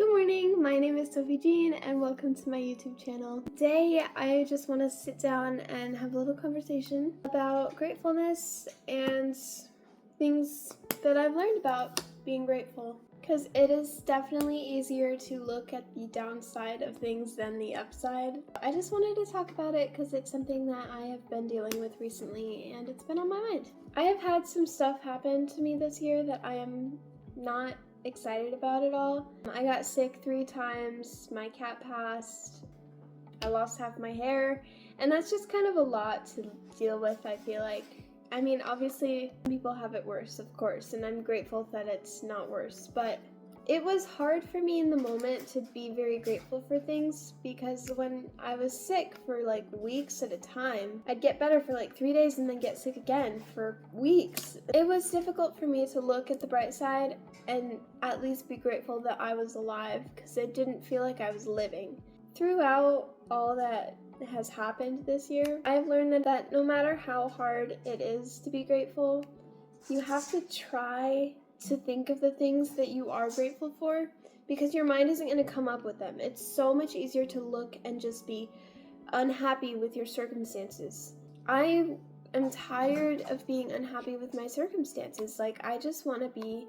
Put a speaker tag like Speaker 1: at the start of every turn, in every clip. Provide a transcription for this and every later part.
Speaker 1: Good morning, my name is Sophie Jean and welcome to my YouTube channel. Today I just want to sit down and have a little conversation about gratefulness and things that I've learned about being grateful. Because it is definitely easier to look at the downside of things than the upside. I just wanted to talk about it because it's something that I have been dealing with recently and it's been on my mind. I have had some stuff happen to me this year that I am not excited about at all. I got sick 3 times, my cat passed, I lost half my hair, and that's just kind of a lot to deal with, I feel like. I mean, obviously, people have it worse, of course, and I'm grateful that it's not worse, but it was hard for me in the moment to be very grateful for things because when I was sick for like weeks at a time, I'd get better for like 3 days and then get sick again for weeks. It was difficult for me to look at the bright side and at least be grateful that I was alive because it didn't feel like I was living. Throughout all that has happened this year, I've learned that no matter how hard it is to be grateful, you have to try to think of the things that you are grateful for because your mind isn't going to come up with them. It's so much easier to look and just be unhappy with your circumstances. I am tired of being unhappy with my circumstances. Like, I just want to be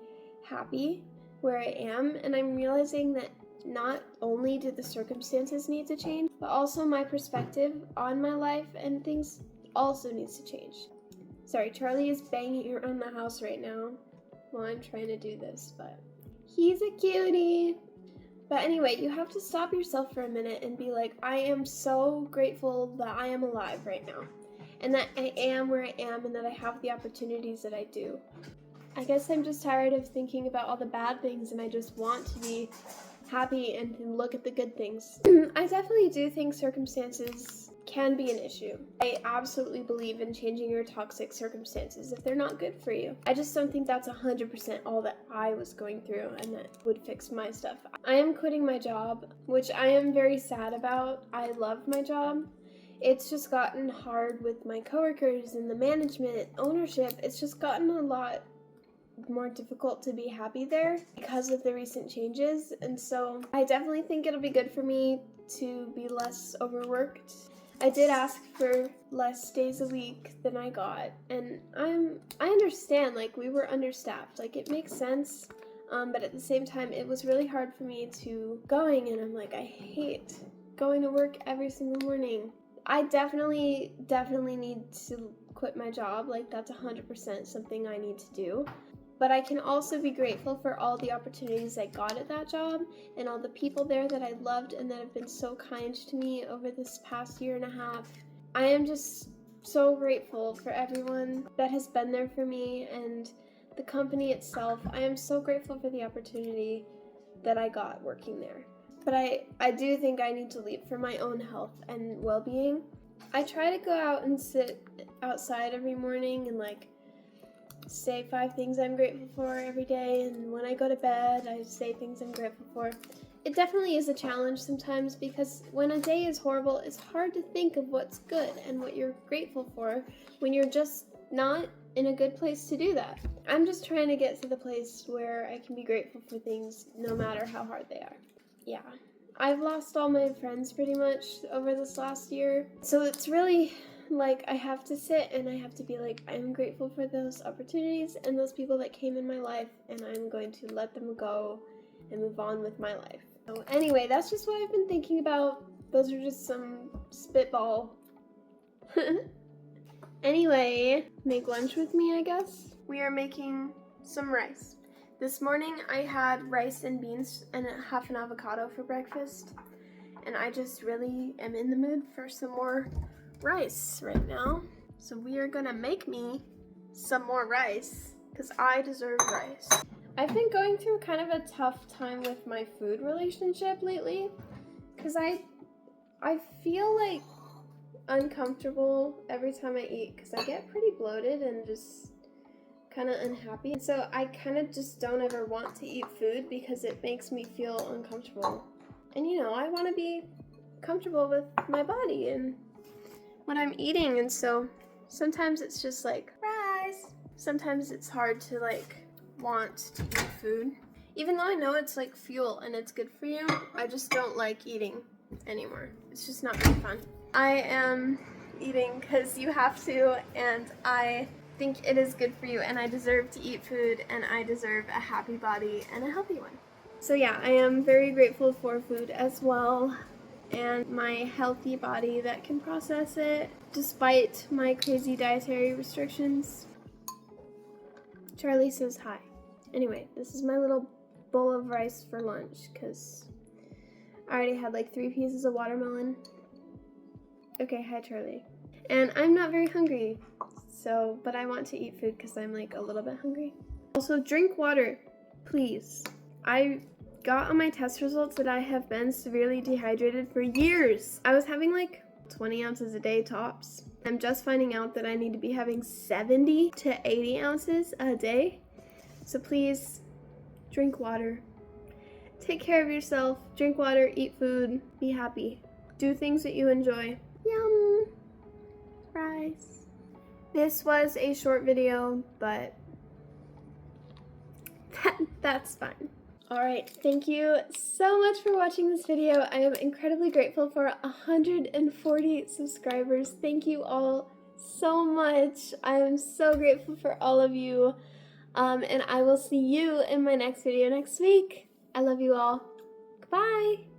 Speaker 1: happy where I am, and I'm realizing that not only do the circumstances need to change, but also my perspective on my life and things also needs to change. Sorry, Charlie is banging around the house right now while I'm trying to do this, but he's a cutie. But anyway, you have to stop yourself for a minute and be like, I am so grateful that I am alive right now, and that I am where I am, and that I have the opportunities that I do. I guess I'm just tired of thinking about all the bad things, and I just want to be happy and look at the good things. I definitely do think circumstances can be an issue. I absolutely believe in changing your toxic circumstances if they're not good for you. I just don't think that's 100% all that I was going through and that would fix my stuff. I am quitting my job, which I am very sad about. I love my job. It's just gotten hard with my coworkers and the management, ownership. It's just gotten a lot more difficult to be happy there because of the recent changes, and so I definitely think it'll be good for me to be less overworked. I did ask for less days a week than I got, and I understand, like, we were understaffed, like, it makes sense, but at the same time it was really hard for me to going, and I'm like, I hate going to work every single morning. I definitely need to quit my job. Like, that's 100% something I need to do. But I can also be grateful for all the opportunities I got at that job and all the people there that I loved and that have been so kind to me over this past year and a half. I am just so grateful for everyone that has been there for me and the company itself. I am so grateful for the opportunity that I got working there. But I do think I need to leave for my own health and well-being. I try to go out and sit outside every morning and say 5 things I'm grateful for every day, and when I go to bed I say things I'm grateful for. It definitely is a challenge sometimes because when a day is horrible, it's hard to think of what's good and what you're grateful for when you're just not in a good place to do that. I'm just trying to get to the place where I can be grateful for things no matter how hard they are. Yeah. I've lost all my friends pretty much over this last year, so it's really like I have to sit and I have to be like, I'm grateful for those opportunities and those people that came in my life, and I'm going to let them go and move on with my life. So anyway, that's just what I've been thinking about. Those are just some spitball. Anyway, make lunch with me, I guess. We are making some rice. This morning I had rice and beans and half an avocado for breakfast, and I just really am in the mood for some more rice right now. So we are gonna make me some more rice because I deserve rice. I've been going through kind of a tough time with my food relationship lately because I feel like uncomfortable every time I eat because I get pretty bloated and just kind of unhappy, and so I kind of just don't ever want to eat food because it makes me feel uncomfortable. And I want to be comfortable with my body and what I'm eating, and so sometimes it's just like rice. Sometimes it's hard to want to eat food. Even though I know it's like fuel and it's good for you, I just don't like eating anymore. It's just not very fun. I am eating because you have to, and I think it is good for you, and I deserve to eat food, and I deserve a happy body and a healthy one. So yeah, I am very grateful for food as well, and my healthy body that can process it despite my crazy dietary restrictions. Charlie says hi. Anyway, this is my little bowl of rice for lunch because I already had like 3 pieces of watermelon. Okay, hi Charlie. And I'm not very hungry, so, but I want to eat food because I'm like a little bit hungry. Also, drink water, please. I got on my test results that I have been severely dehydrated for years. I was having like 20 ounces a day tops. I'm just finding out that I need to be having 70 to 80 ounces a day. So please, drink water. Take care of yourself, drink water, eat food, be happy. Do things that you enjoy. Yum! Fries. This was a short video, but that's fine. Alright, thank you so much for watching this video. I am incredibly grateful for 140 subscribers. Thank you all so much. I am so grateful for all of you. And I will see you in my next video next week. I love you all. Goodbye.